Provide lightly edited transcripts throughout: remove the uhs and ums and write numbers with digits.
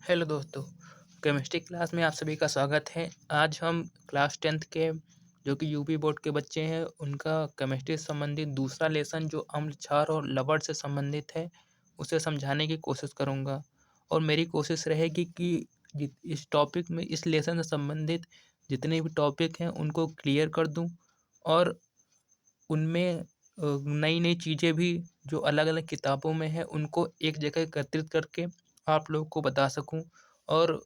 Hello दोस्तों, chemistry class में आप सभी का स्वागत है। आज हम क्लास 10th के जो कि यूपी बोर्ड के बच्चे हैं, उनका केमिस्ट्री से संबंधित दूसरा लेसन जो अम्ल, क्षार और लवण से संबंधित है, उसे समझाने की कोशिश करूँगा। और मेरी कोशिश रहेगी कि इस टॉपिक में, इस लेसन से संबंधित जितने भी टॉपिक हैं, उनको क्लियर कर दूँ और उनमें नई-नई चीज़ें भी जो अलग-अलग किताबों में हैं, उनको एक जगह एकत्रित करके आप लोगों को बता सकूँ और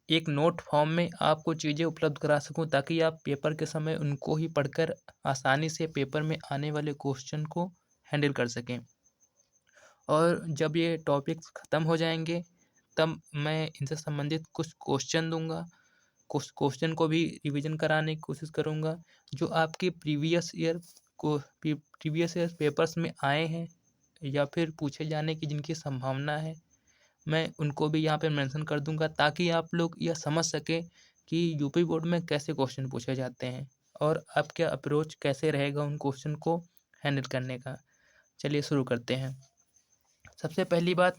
एक नोट फॉर्म में आपको चीज़ें उपलब्ध करा सकूँ, ताकि आप पेपर के समय उनको ही पढ़कर आसानी से पेपर में आने वाले क्वेश्चन को हैंडल कर सकें। और जब ये टॉपिक्स ख़त्म हो जाएँगे, तब मैं इनसे संबंधित कुछ क्वेश्चन दूँगा। कुछ क्वेश्चन को भी रिवीजन कराने की कोशिश करूँगा, जो आपके प्रीवियस ईयर पेपर्स में आए हैं या फिर पूछे जाने की जिनकी संभावना है, मैं उनको भी यहाँ पे मेंशन कर दूँगा, ताकि आप लोग यह समझ सकें कि यूपी बोर्ड में कैसे क्वेश्चन पूछे जाते हैं और आपका अप्रोच कैसे रहेगा उन क्वेश्चन को हैंडल करने का। चलिए शुरू करते हैं। सबसे पहली बात,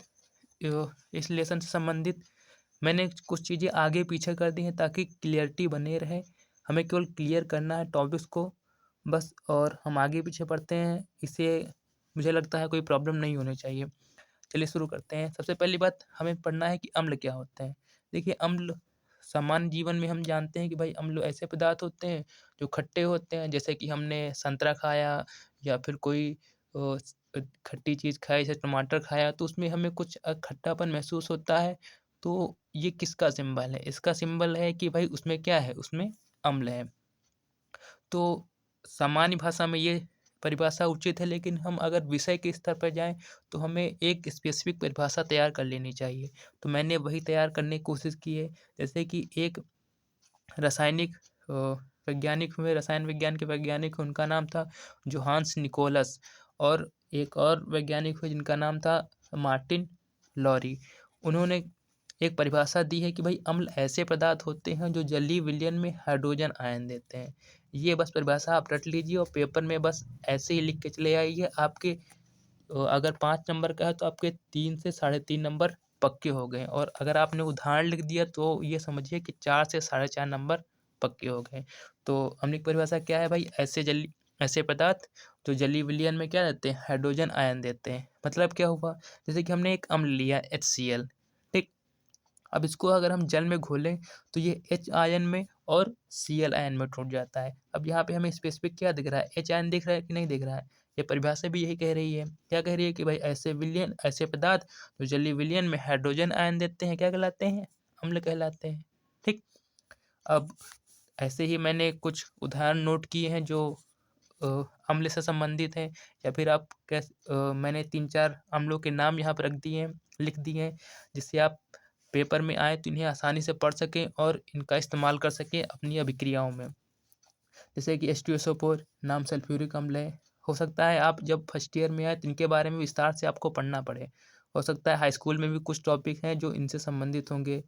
इस लेसन से संबंधित मैंने कुछ चीज़ें आगे पीछे कर दी हैं, ताकि क्लियरिटी बने रहे। हमें केवल क्लियर करना है टॉपिक्स को बस, और हम आगे पीछे पढ़ते हैं। इससे मुझे लगता है कोई प्रॉब्लम नहीं होनी चाहिए। चलिए शुरू करते हैं। सबसे पहली बात हमें पढ़ना है कि अम्ल क्या होते हैं। देखिए, अम्ल सामान्य जीवन में हम जानते हैं कि भाई अम्ल ऐसे पदार्थ होते हैं जो खट्टे होते हैं। जैसे कि हमने संतरा खाया या फिर कोई खट्टी चीज़ खाई, जैसे टमाटर खाया, तो उसमें हमें कुछ खट्टापन महसूस होता है। तो ये किसका सिंबल है? इसका सिंबल है कि भाई उसमें क्या है? उसमें अम्ल है। तो सामान्य भाषा में ये परिभाषा उचित है, लेकिन हम अगर विषय के स्तर पर जाएँ, तो हमें एक स्पेसिफिक परिभाषा तैयार कर लेनी चाहिए। तो मैंने वही तैयार करने की कोशिश की है। जैसे कि एक रासायनिक वैज्ञानिक हुए, रसायन विज्ञान के वैज्ञानिक, उनका नाम था जोहान्स निकोलस, और एक और वैज्ञानिक हुए जिनका नाम था मार्टिन लॉरी। उन्होंने एक परिभाषा दी है कि भाई अम्ल ऐसे पदार्थ होते हैं जो जलीय विलयन में हाइड्रोजन आयन देते हैं। ये बस परिभाषा आप रट लीजिए और पेपर में बस ऐसे ही लिख के चले आइए। आपके अगर 5 नंबर का है, तो आपके 3 से साढ़े 3 नंबर पक्के हो गए, और अगर आपने उदाहरण लिख दिया, तो ये समझिए कि 4 से साढ़े 4 नंबर पक्के हो गए। तो अम्ल की परिभाषा क्या है भाई? ऐसे पदार्थ जो जलीय विलयन में क्या देते हैं? हाइड्रोजन आयन देते हैं। मतलब क्या हुआ? जैसे कि हमने एक अम्ल लिया HCl, ठीक? अब इसको अगर हम जल में घोलें, तो ये H आयन में और Cl आयन में टूट जाता है। अब यहाँ पे हमें स्पेसिफिक क्या दिख रहा है? H आयन दिख रहा है कि नहीं दिख रहा है? ये परिभाषा भी यही कह रही है। क्या कह रही है? कि भाई ऐसे पदार्थ जो जलीय विलयन में हाइड्रोजन आयन देते हैं, क्या कहलाते हैं? अम्ल कहलाते हैं। ठीक? अब ऐसे ही मैंने कुछ उदाहरण नोट किए हैं जो अ, अम्ल से संबंधित हैं, या फिर मैंने 3-4 अम्लों के नाम यहाँ पर लिख दिए हैं, जिससे आप पेपर में आए तो इन्हें आसानी से पढ़ सकें और इनका इस्तेमाल कर सकें अपनी अभिक्रियाओं में। जैसे कि H2SO4 नाम सल्फ्यूरिक अम्ल है। हो सकता है आप जब फर्स्ट ईयर में आए, तो इनके बारे में विस्तार से आपको पढ़ना पड़े। हो सकता है हाई स्कूल में भी कुछ टॉपिक हैं जो इनसे संबंधित होंगे।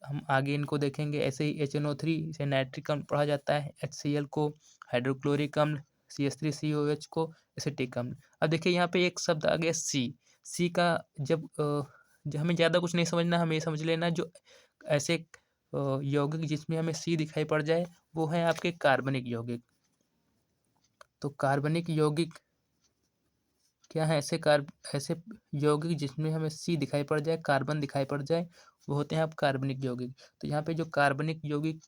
हम आगे इनको देखेंगे। ऐसे ही HNO3 इसे नाइट्रिक अम्ल पढ़ा जाता है। HCl को हाइड्रोक्लोरिक अम्ल, CH3COH को एसिटिक अम्ल। अब देखिए, यहाँ पे एक शब्द आ गया सी। सी का जब हमें ज़्यादा कुछ नहीं समझना, हमें ये समझ लेना, जो ऐसे यौगिक जिसमें हमें सी दिखाई पड़ जाए, वो है आपके कार्बनिक यौगिक। तो कार्बनिक यौगिक क्या है? ऐसे यौगिक जिसमें हमें सी दिखाई पड़ जाए, कार्बन दिखाई पड़ जाए, वो होते हैं आप कार्बनिक यौगिक। तो यहाँ पे जो कार्बनिक यौगिक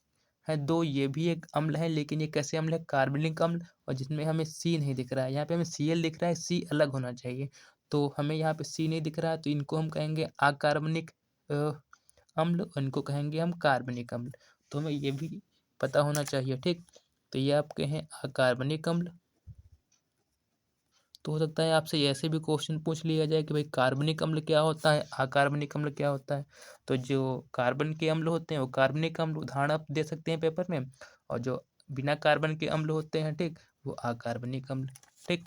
है दो, ये भी एक अम्ल है, लेकिन ये कैसे अम्ल है? कार्बनिक अम्ल, और जिसमें हमें सी नहीं दिख रहा है। यहाँ पे हमें Cl दिख रहा है, सी अलग होना चाहिए। तो हमें यहाँ पे सी नहीं दिख रहा है, तो इनको हम कहेंगे अकार्बनिक अम्ल, और इनको कहेंगे हम कार्बनिक अम्ल। तो हमें ये भी पता होना चाहिए, ठीक? तो ये आपके हैं अकार्बनिक अम्ल। तो हो सकता है आपसे ऐसे भी क्वेश्चन पूछ लिया जाए कि भाई कार्बनिक अम्ल क्या होता है, अकार्बनिक अम्ल क्या होता है। तो जो कार्बन के अम्ल होते हैं वो कार्बनिक अम्ल, उदाहरण आप दे सकते हैं पेपर में, और जो बिना कार्बन के अम्ल होते हैं, ठीक, वो अकार्बनिक अम्ल। ठीक।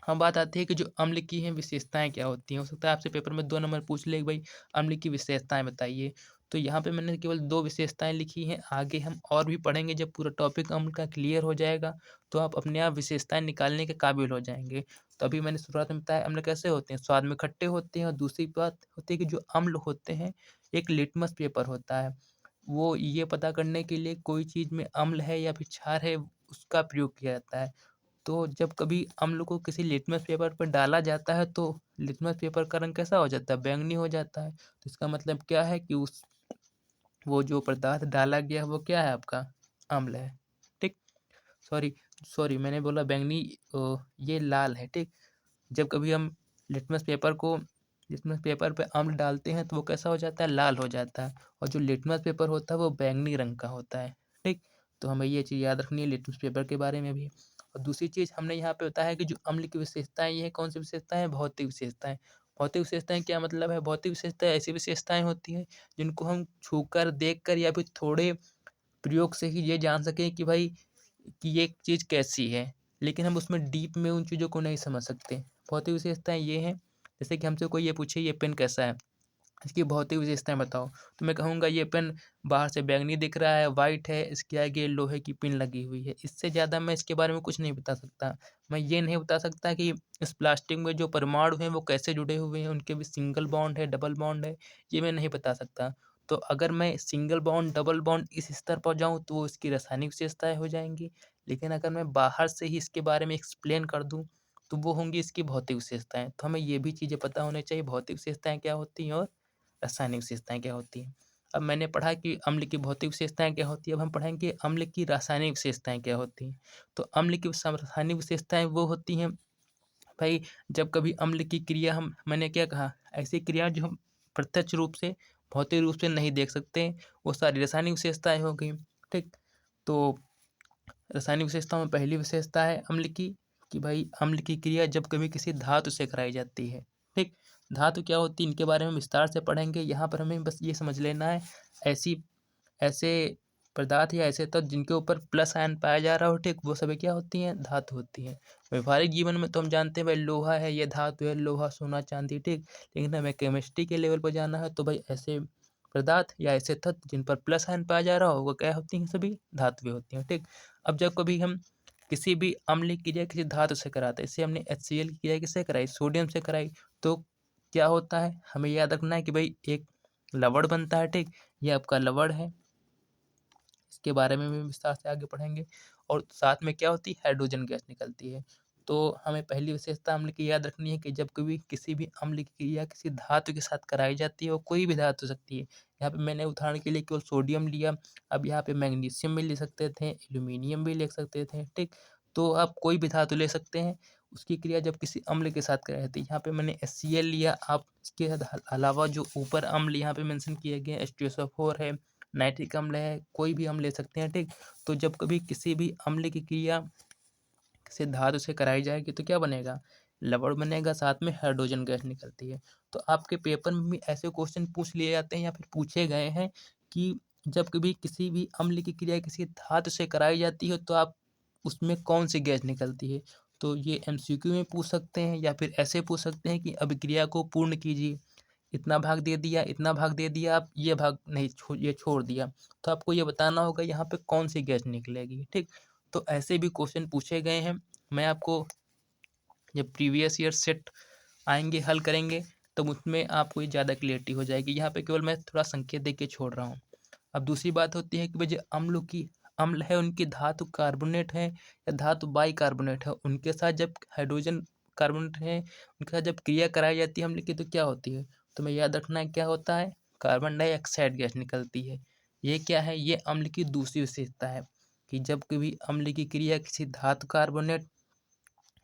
हम बात आती है कि जो अम्ल की हैं विशेषताएं क्या होती हैं। हो सकता है आपसे पेपर में 2 नंबर पूछ ले कि भाई अम्ल की विशेषताएं बताइए। तो यहाँ पे मैंने केवल 2 विशेषताएँ लिखी हैं, आगे हम और भी पढ़ेंगे जब पूरा टॉपिक अम्ल का क्लियर हो जाएगा, तो आप अपने आप विशेषताएँ निकालने के काबिल हो जाएँगे। तो अभी मैंने शुरुआत में बताया अम्ल कैसे होते हैं, स्वाद में खट्टे होते हैं और दूसरी बात होती है कि जो अम्ल होते हैं, एक लिटमस पेपर होता है। वो ये पता करने के लिए कोई चीज़ में अम्ल है या फिर क्षार है, उसका प्रयोग किया जाता है। तो जब कभी अम्ल को किसी लिटमस पेपर पर डाला जाता है तो लिटमस पेपर का रंग कैसा हो जाता है? बैंगनी हो जाता है। तो इसका मतलब क्या है कि उस वो जो पदार्थ डाला गया है वो क्या है आपका? अम्ल है। ठीक? सॉरी सॉरी मैंने बोला बैंगनी ये लाल है, ठीक? जब कभी हम लिटमस पेपर को लिटमस पेपर पे अम्ल डालते हैं तो वो कैसा हो जाता है? लाल हो जाता है और जो लिटमस पेपर होता है वो बैंगनी रंग का होता है। ठीक? तो हमें ये चीज़ याद रखनी है लिटमस पेपर के बारे में भी। और दूसरी चीज़ हमने यहाँ पे बताया कि जो अम्ल की विशेषताएँ ये कौन-सी विशेषताएँ हैं? भौतिक विशेषताएँ। भौतिक विशेषताएँ क्या मतलब है? भौतिक विशेषताएँ ऐसी विशेषताएँ होती हैं जिनको हम छूकर, देखकर या फिर थोड़े प्रयोग से ही ये जान सकें कि भाई कि ये चीज़ कैसी है, लेकिन हम उसमें डीप में उन चीज़ों को नहीं समझ सकते। भौतिक विशेषताएँ ये हैं, जैसे कि हमसे कोई ये पूछे ये पेन कैसा है? इसकी भौतिक विशेषताएँ बताओ, तो मैं कहूँगा ये पेन बाहर से बैंगनी दिख रहा है, व्हाइट है, इसके आगे लोहे की पिन लगी हुई है। इससे ज़्यादा मैं इसके बारे में कुछ नहीं बता सकता। मैं ये नहीं बता सकता कि इस प्लास्टिक में जो परमाणु हैं वो कैसे जुड़े हुए हैं, उनके बीच सिंगल बॉन्ड है, डबल बॉन्ड है, ये मैं नहीं बता सकता। तो अगर मैं सिंगल बॉन्ड, डबल बॉन्ड इस स्तर पर जाऊँ तो वो इसकी रासायनिक विशेषताएँ हो जाएँगी। लेकिन अगर मैं बाहर से ही इसके बारे में एक्सप्लेन कर दूँ, तो वो होंगी इसकी भौतिक विशेषताएँ। तो हमें ये भी चीज़ें पता होनी चाहिए भौतिक विशेषताएँ क्या होती हैं और रासायनिक विशेषताएँ क्या होती हैं। अब मैंने पढ़ा कि अम्ल की भौतिक विशेषताएँ क्या होती हैं, अब हम पढ़ेंगे अम्ल की रासायनिक विशेषताएँ क्या होती हैं। तो अम्ल की रासायनिक विशेषताएँ वो होती हैं भाई जब कभी अम्ल की क्रिया हम मैंने क्या कहा ऐसी क्रिया जो हम प्रत्यक्ष रूप से भौतिक रूप से नहीं देख सकते, वो सारी रासायनिक विशेषताएँ हो गई। ठीक? तो रासायनिक विशेषताओं में पहली विशेषता है अम्ल की कि भाई अम्ल की क्रिया जब कभी किसी धातु से कराई जाती है। ठीक? धातु क्या होती है इनके बारे में विस्तार से पढ़ेंगे। यहाँ पर हमें बस ये समझ लेना है ऐसी ऐसे पदार्थ या ऐसे तत्व जिनके ऊपर प्लस आयन पाया जा रहा हो, ठीक? वो सभी क्या होती हैं? धातु होती हैं। व्यावहारिक जीवन में तो हम जानते हैं भाई लोहा है, ये धातु है, लोहा, सोना, चांदी, ठीक? लेकिन हमें केमिस्ट्री के लेवल पर जाना है तो भाई ऐसे पदार्थ या ऐसे तत्व जिन पर प्लस आयन पाया जा रहा हो वो क्या होती हैं? सभी धातुएँ होती हैं, ठीक? अब जब कभी हम किसी भी अम्लीय क्रिया किसी धातु से कराते हैं, जैसे हमने HCl की क्रिया किससे कराई? सोडियम से कराई। तो क्या होता है? हमें याद रखना है कि भाई एक लवण बनता है, ठीक? ये आपका लवण है। इसके बारे में भी विस्तार से आगे पढ़ेंगे और साथ में क्या होती है? हाइड्रोजन गैस निकलती है। तो हमें पहली विशेषता अम्ल की याद रखनी है कि जब कभी किसी भी अम्ल की क्रिया किसी धातु के साथ कराई जाती है, वो कोई भी धातु हो सकती है। यहाँ पे मैंने उदाहरण के लिए केवल सोडियम लिया, अब यहाँ पे मैग्नीशियम भी ले सकते थे, एल्यूमीनियम भी ले सकते थे, ठीक? तो आप कोई भी धातु ले सकते हैं, उसकी क्रिया जब किसी अम्ल के साथ कराई जाती है। यहाँ पे मैंने HCl लिया, आप इसके अलावा जो ऊपर अम्ल यहाँ पे मेंशन किए गए H2SO4 है, नाइट्रिक अम्ल है, कोई भी हम ले सकते हैं, ठीक? तो जब कभी किसी भी अम्ल की क्रिया किसी धातु से कराई जाएगी तो क्या बनेगा? लवण बनेगा, साथ में हाइड्रोजन गैस निकलती है। तो आपके पेपर में भी ऐसे क्वेश्चन पूछ लिए जाते हैं या फिर पूछे गए हैं कि जब कभी किसी भी अम्ल की क्रिया किसी धातु से कराई जाती है तो आप उसमें कौन-सी गैस निकलती है? तो ये MCQ में पूछ सकते हैं या फिर ऐसे पूछ सकते हैं कि अभिक्रिया को पूर्ण कीजिए। इतना भाग दे दिया, इतना भाग दे दिया, आप ये भाग नहीं ये छोड़ दिया। तो आपको ये बताना होगा यहाँ पे कौन-सी गैस निकलेगी, ठीक? तो ऐसे भी क्वेश्चन पूछे गए हैं। मैं आपको जब प्रीवियस ईयर सेट आएँगे, हल करेंगे, तब उसमें आपको ये ज़्यादा क्लैरिटी हो जाएगी। यहाँ पे केवल मैं थोड़ा संकेत दे के छोड़ रहा हूँ। अब दूसरी बात होती है कि भाई जो अम्ल है उनकी धातु कार्बोनेट है या धातु बाइकार्बोनेट है, उनके साथ जब हाइड्रोजन कार्बोनेट है, उनके साथ जब क्रिया कराई जाती है अम्ल की तो क्या होती है? तो हमें याद रखना है क्या होता है? कार्बन डाइऑक्साइड गैस निकलती है। ये क्या है? ये अम्ल की दूसरी विशेषता है कि जब कभी अम्ल की क्रिया किसी धातु कार्बोनेट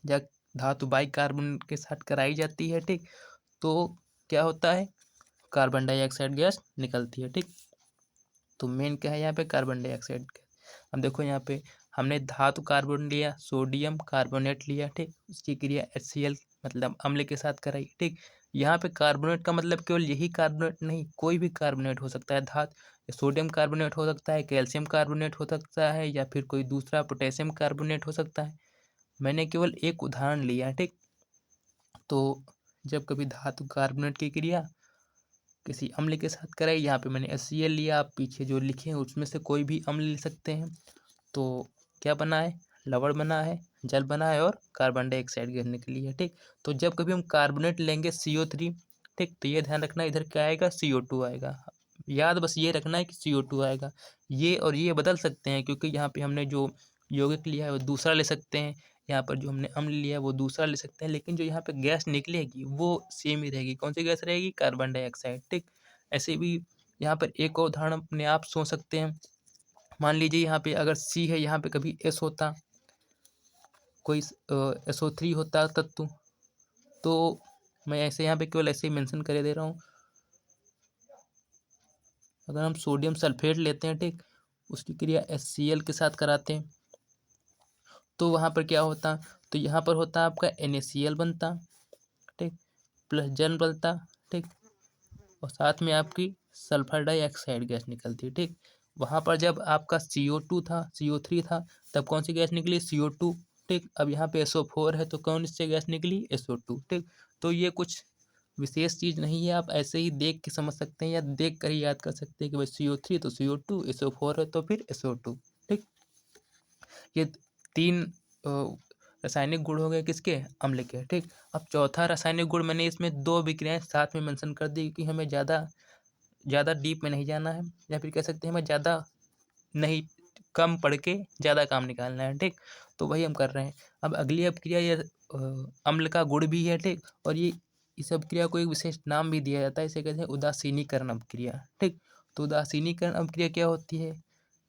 या धातु बाइकार्बोनेट के साथ कराई जाती है, ठीक? तो क्या होता है? कार्बन डाइऑक्साइड गैस निकलती है, ठीक? तो मेन क्या है यहाँ पे? Carbon dioxide gas. अब देखो यहाँ पे हमने धातु कार्बन लिया, सोडियम कार्बोनेट लिया, ठीक? उसकी क्रिया HCl मतलब अम्ल के साथ कराई, ठीक? यहाँ पे कार्बोनेट का मतलब केवल यही कार्बोनेट नहीं, कोई भी कार्बोनेट हो सकता है। सोडियम कार्बोनेट हो सकता है, कैल्शियम कार्बोनेट हो सकता है या फिर कोई दूसरा पोटेशियम कार्बोनेट हो सकता है। मैंने केवल एक उदाहरण लिया है, ठीक? तो जब कभी धातु कार्बोनेट की क्रिया किसी अम्ल के साथ कराई, यहाँ पे मैंने HCl लिया, आप पीछे जो लिखे हैं उसमें से कोई भी अम्ल ले सकते हैं। तो क्या बना है, लवण बना है, जल बना है और कार्बन डाइऑक्साइड गैस निकली है। ठीक, तो जब कभी हम कार्बोनेट लेंगे CO3, ठीक, तो ये ध्यान रखना इधर क्या आएगा, CO2 आएगा। याद बस ये रखना है कि CO2 आएगा। ये और ये बदल सकते हैं क्योंकि यहाँ पे हमने जो यौगिक लिया है वो दूसरा ले सकते हैं, यहाँ पर जो हमने अम्ल लिया है वो दूसरा ले सकते हैं, लेकिन जो यहाँ पे गैस निकलेगी वो सेम ही रहेगी। कौन सी गैस रहेगी, कार्बन डाइऑक्साइड। ठीक, ऐसे भी यहाँ पर एक और उदाहरण अपने आप सोच सकते हैं। मान लीजिए यहाँ पे अगर C है, यहाँ पे कभी S होता, कोई SO3 होता तत्व, तो मैं ऐसे यहाँ पे केवल ऐसे ही मेंशन कर दे रहा हूँ। अगर हम सोडियम सल्फेट लेते हैं, ठीक, उसकी क्रिया HCl के साथ कराते हैं तो वहाँ पर क्या होता, तो यहाँ पर होता आपका NaCl बनता, ठीक, प्लस जल बनता, ठीक, और साथ में आपकी सल्फर डाइऑक्साइड गैस निकलती है। ठीक, वहाँ पर जब आपका CO2 था, CO3 था, तब कौन सी गैस निकली, CO2। ठीक, अब यहाँ पे SO4 है तो कौन इससे गैस निकली, SO2। ठीक, तो ये कुछ विशेष चीज़ नहीं है, आप ऐसे ही देख के समझ सकते हैं या देख कर ही याद कर सकते हैं कि भाई CO3 तो CO2, SO4 है तो फिर SO2। ठीक, ये 3 रासायनिक गुण हो गए किसके, अम्ल के। ठीक, अब चौथा रासायनिक गुण मैंने इसमें 2 विक्रियाएं साथ में मेंशन कर दी क्योंकि हमें ज़्यादा डीप में नहीं जाना है, या फिर कह सकते हैं हमें ज़्यादा नहीं, कम पढ़ के ज़्यादा काम निकालना है। ठीक, तो वही हम कर रहे हैं। अब अगली अपक्रिया ये अम्ल का गुण भी है। ठीक, और ये इस अपक्रिया को एक विशेष नाम भी दिया जाता है, इसे कहते हैं उदासीनीकरण अपक्रिया। ठीक, तो उदासीनीकरण अपक्रिया क्या होती है,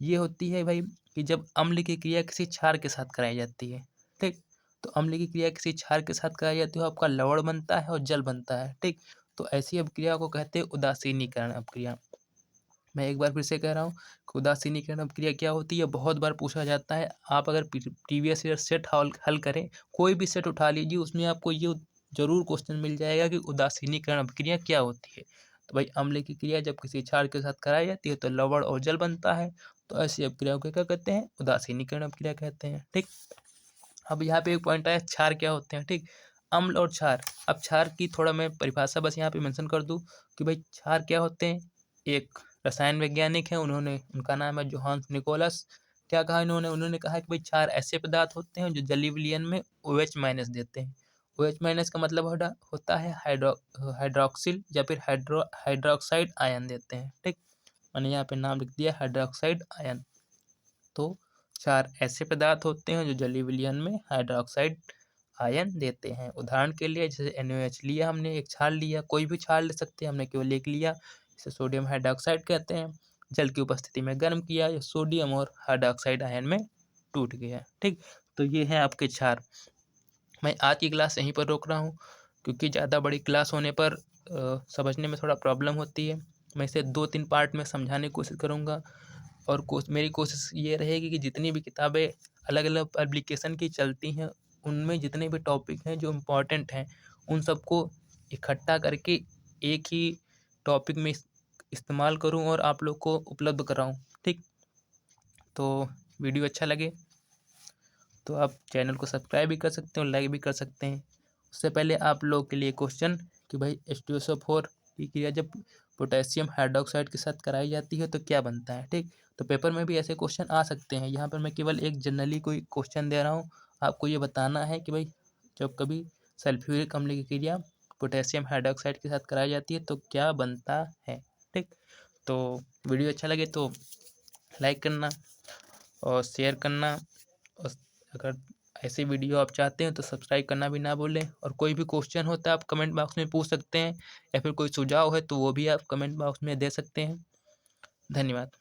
ये होती है भाई कि जब अम्ल की क्रिया किसी क्षार के साथ कराई जाती है। ठीक, तो अम्ल की क्रिया किसी क्षार के साथ कराई जाती है, आपका लवण बनता है और जल बनता है। ठीक, तो ऐसी अपक्रिया को कहते हैं उदासीनीकरण अपक्रिया। मैं एक बार फिर से कह रहा हूँ कि उदासीनीकरण अपक्रिया क्या होती है, बहुत बार पूछा जाता है। आप अगर प्रीवियस ईयर सेट हल करें, कोई भी सेट उठा लीजिए, उसमें आपको ये जरूर क्वेश्चन मिल जाएगा कि उदासीनीकरण अपक्रिया क्या होती है। तो भाई अम्ल की क्रिया जब किसी क्षार के साथ कराई जाती है तो लवण और जल बनता है, तो ऐसी अपक्रिया को क्या कहते हैं, उदासीनीकरण अपक्रिया कहते हैं। ठीक, अब यहाँ पे एक पॉइंट आया, क्षार क्या होते हैं। ठीक, अम्ल और क्षार। अब क्षार की थोड़ा मैं परिभाषा बस यहाँ पे मेंशन कर दूँ कि भाई क्षार क्या होते हैं। एक रसायन वैज्ञानिक है, उनका नाम है जोहान्स निकोलस। क्या कहा उन्होंने कहा कि भाई क्षार ऐसे पदार्थ होते हैं जो जलीय विलयन में OH- देते हैं। OH- का मतलब होता है हाइड्रोक्सिल या फिर हाइड्रोक्साइड आयन देते हैं। ठीक, मैंने यहाँ पे नाम लिख दिया हाइड्रोक्साइड आयन। तो क्षार ऐसे पदार्थ होते हैं जो जलीय विलयन में हाइड्रोक्साइड आयन देते हैं। उदाहरण के लिए जैसे NaOH लिया, हमने एक क्षार लिया, कोई भी क्षार ले सकते हैं, हमने केवल एक लिया, इसे सोडियम हाइड्रोक्साइड कहते हैं। जल की उपस्थिति में गर्म किया, यह सोडियम और हाइड्रोक्साइड आयन में टूट गया। ठीक, तो ये है आपके क्षार। मैं आज की क्लास यहीं पर रोक रहा हूँ क्योंकि ज़्यादा बड़ी क्लास होने पर समझने में थोड़ा प्रॉब्लम होती है। मैं इसे 2-3 पार्ट में समझाने की कोशिश करूँगा और मेरी कोशिश ये रहेगी कि जितनी भी किताबें अलग अलग पब्लिकेशन की चलती हैं, उनमें जितने भी टॉपिक हैं जो इम्पोर्टेंट हैं, उन सबको इकट्ठा करके एक ही टॉपिक में इस्तेमाल करूं और आप लोग को उपलब्ध कराऊं। ठीक, तो वीडियो अच्छा लगे तो आप चैनल को सब्सक्राइब भी कर सकते हो, लाइक भी कर सकते हैं। उससे पहले आप लोगों के लिए क्वेश्चन कि भाई H2SO4 की क्रिया जब पोटेशियम हाइड्रोक्साइड के साथ कराई जाती है तो क्या बनता है। ठीक, तो पेपर में भी ऐसे क्वेश्चन आ सकते हैं। यहाँ पर मैं केवल एक जनरली कोई क्वेश्चन दे रहा हूँ, आपको ये बताना है कि भाई जब कभी सल्फ्यूरिक अम्ल की क्रिया पोटेशियम हाइड्रोक्साइड के साथ कराई जाती है तो क्या बनता है। ठीक, तो वीडियो अच्छा लगे तो लाइक करना और शेयर करना, और अगर ऐसे वीडियो आप चाहते हैं तो सब्सक्राइब करना भी ना भूलें। और कोई भी क्वेश्चन होता है आप कमेंट बॉक्स में पूछ सकते हैं, या फिर कोई सुझाव है तो वो भी आप कमेंट बॉक्स में दे सकते हैं। धन्यवाद।